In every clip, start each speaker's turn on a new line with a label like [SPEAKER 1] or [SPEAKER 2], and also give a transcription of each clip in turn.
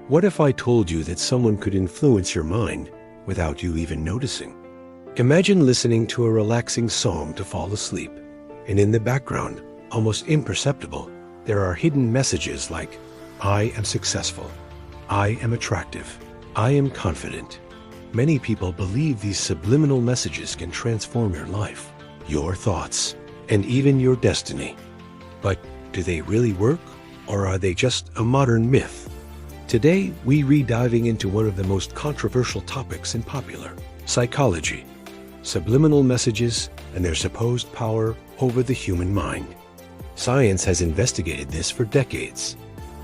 [SPEAKER 1] What if I told you that someone could influence your mind without you even noticing? Imagine listening to a relaxing song to fall asleep, and in the background, almost imperceptible, there are hidden messages like, I am successful, I am attractive, I am confident. Many people believe these subliminal messages can transform your life, your thoughts, and even your destiny. But do they really work, or are they just a modern myth? Today, we re-diving into one of the most controversial topics in popular psychology, subliminal messages and their supposed power over the human mind. Science has investigated this for decades,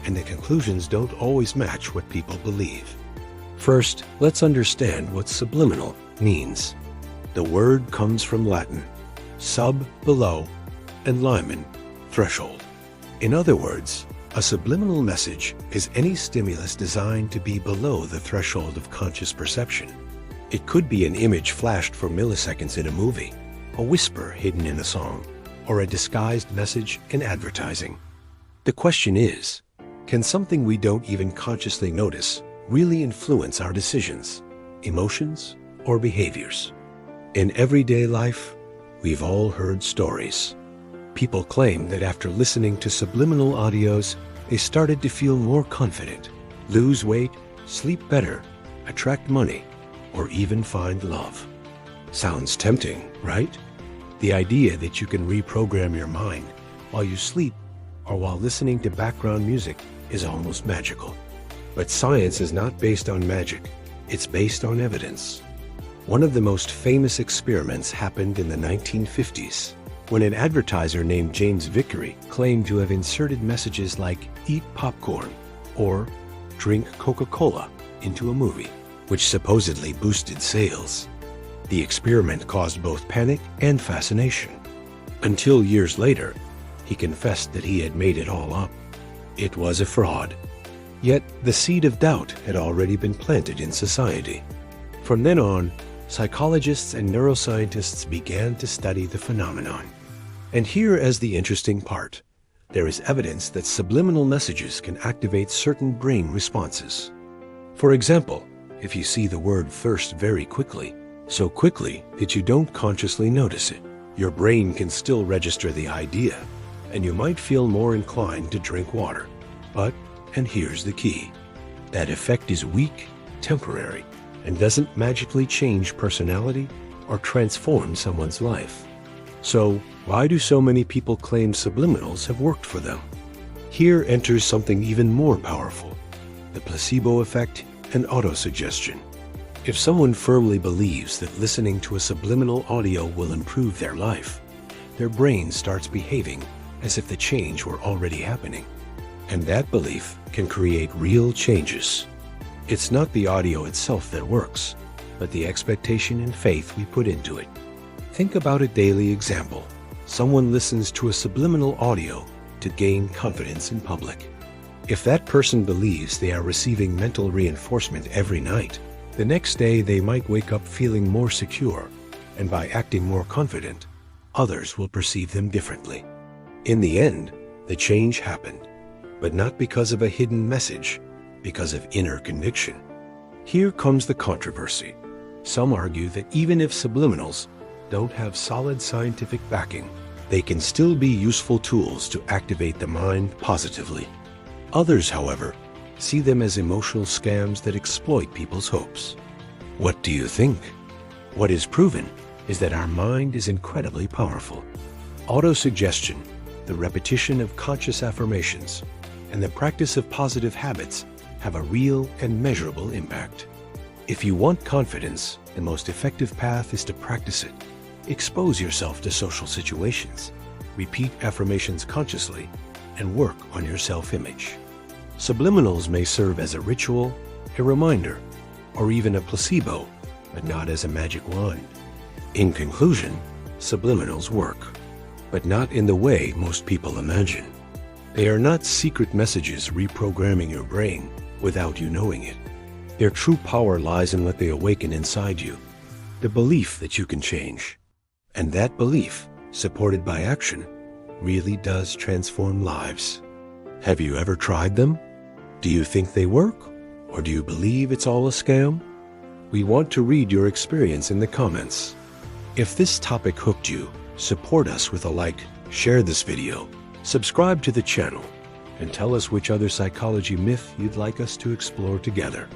[SPEAKER 1] and the conclusions don't always match what people believe. First, let's understand what subliminal means. The word comes from Latin, sub, below, and limen, threshold. In other words, a subliminal message is any stimulus designed to be below the threshold of conscious perception. It could be an image flashed for milliseconds in a movie, a whisper hidden in a song, or a disguised message in advertising. The question is, can something we don't even consciously notice really influence our decisions, emotions, or behaviors? In everyday life, we've all heard stories. People claim that after listening to subliminal audios, they started to feel more confident, lose weight, sleep better, attract money, or even find love. Sounds tempting, right? The idea that you can reprogram your mind while you sleep or while listening to background music is almost magical. But science is not based on magic, it's based on evidence. One of the most famous experiments happened in the 1950s, when an advertiser named James Vickery claimed to have inserted messages like eat popcorn or drink Coca-Cola into a movie, which supposedly boosted sales. The experiment caused both panic and fascination, until years later, he confessed that he had made it all up. It was a fraud. Yet the seed of doubt had already been planted in society. From then on, psychologists and neuroscientists began to study the phenomenon. And here is the interesting part. There is evidence that subliminal messages can activate certain brain responses. For example, if you see the word thirst very quickly, so quickly that you don't consciously notice it, your brain can still register the idea, and you might feel more inclined to drink water. But, and here's the key, that effect is weak, temporary, and doesn't magically change personality or transform someone's life. So, why do so many people claim subliminals have worked for them? Here enters something even more powerful, the placebo effect and autosuggestion. If someone firmly believes that listening to a subliminal audio will improve their life, their brain starts behaving as if the change were already happening. And that belief can create real changes. It's not the audio itself that works, but the expectation and faith we put into it. Think about a daily example. Someone listens to a subliminal audio to gain confidence in public. If that person believes they are receiving mental reinforcement every night, the next day they might wake up feeling more secure, and by acting more confident, others will perceive them differently. In the end, the change happened, but not because of a hidden message, because of inner conviction. Here comes the controversy. Some argue that even if subliminals don't have solid scientific backing, they can still be useful tools to activate the mind positively. Others, however, see them as emotional scams that exploit people's hopes. What do you think? What is proven is that our mind is incredibly powerful. Autosuggestion, the repetition of conscious affirmations, and the practice of positive habits have a real and measurable impact. If you want confidence, the most effective path is to practice it. Expose yourself to social situations, repeat affirmations consciously, and work on your self-image. Subliminals may serve as a ritual, a reminder, or even a placebo, but not as a magic wand. In conclusion, subliminals work, but not in the way most people imagine. They are not secret messages reprogramming your brain without you knowing it. Their true power lies in what they awaken inside you, the belief that you can change. And that belief, supported by action, really does transform lives. Have you ever tried them? Do you think they work? Or do you believe it's all a scam? We want to read your experience in the comments. If this topic hooked you, support us with a like, share this video, subscribe to the channel, and tell us which other psychology myth you'd like us to explore together.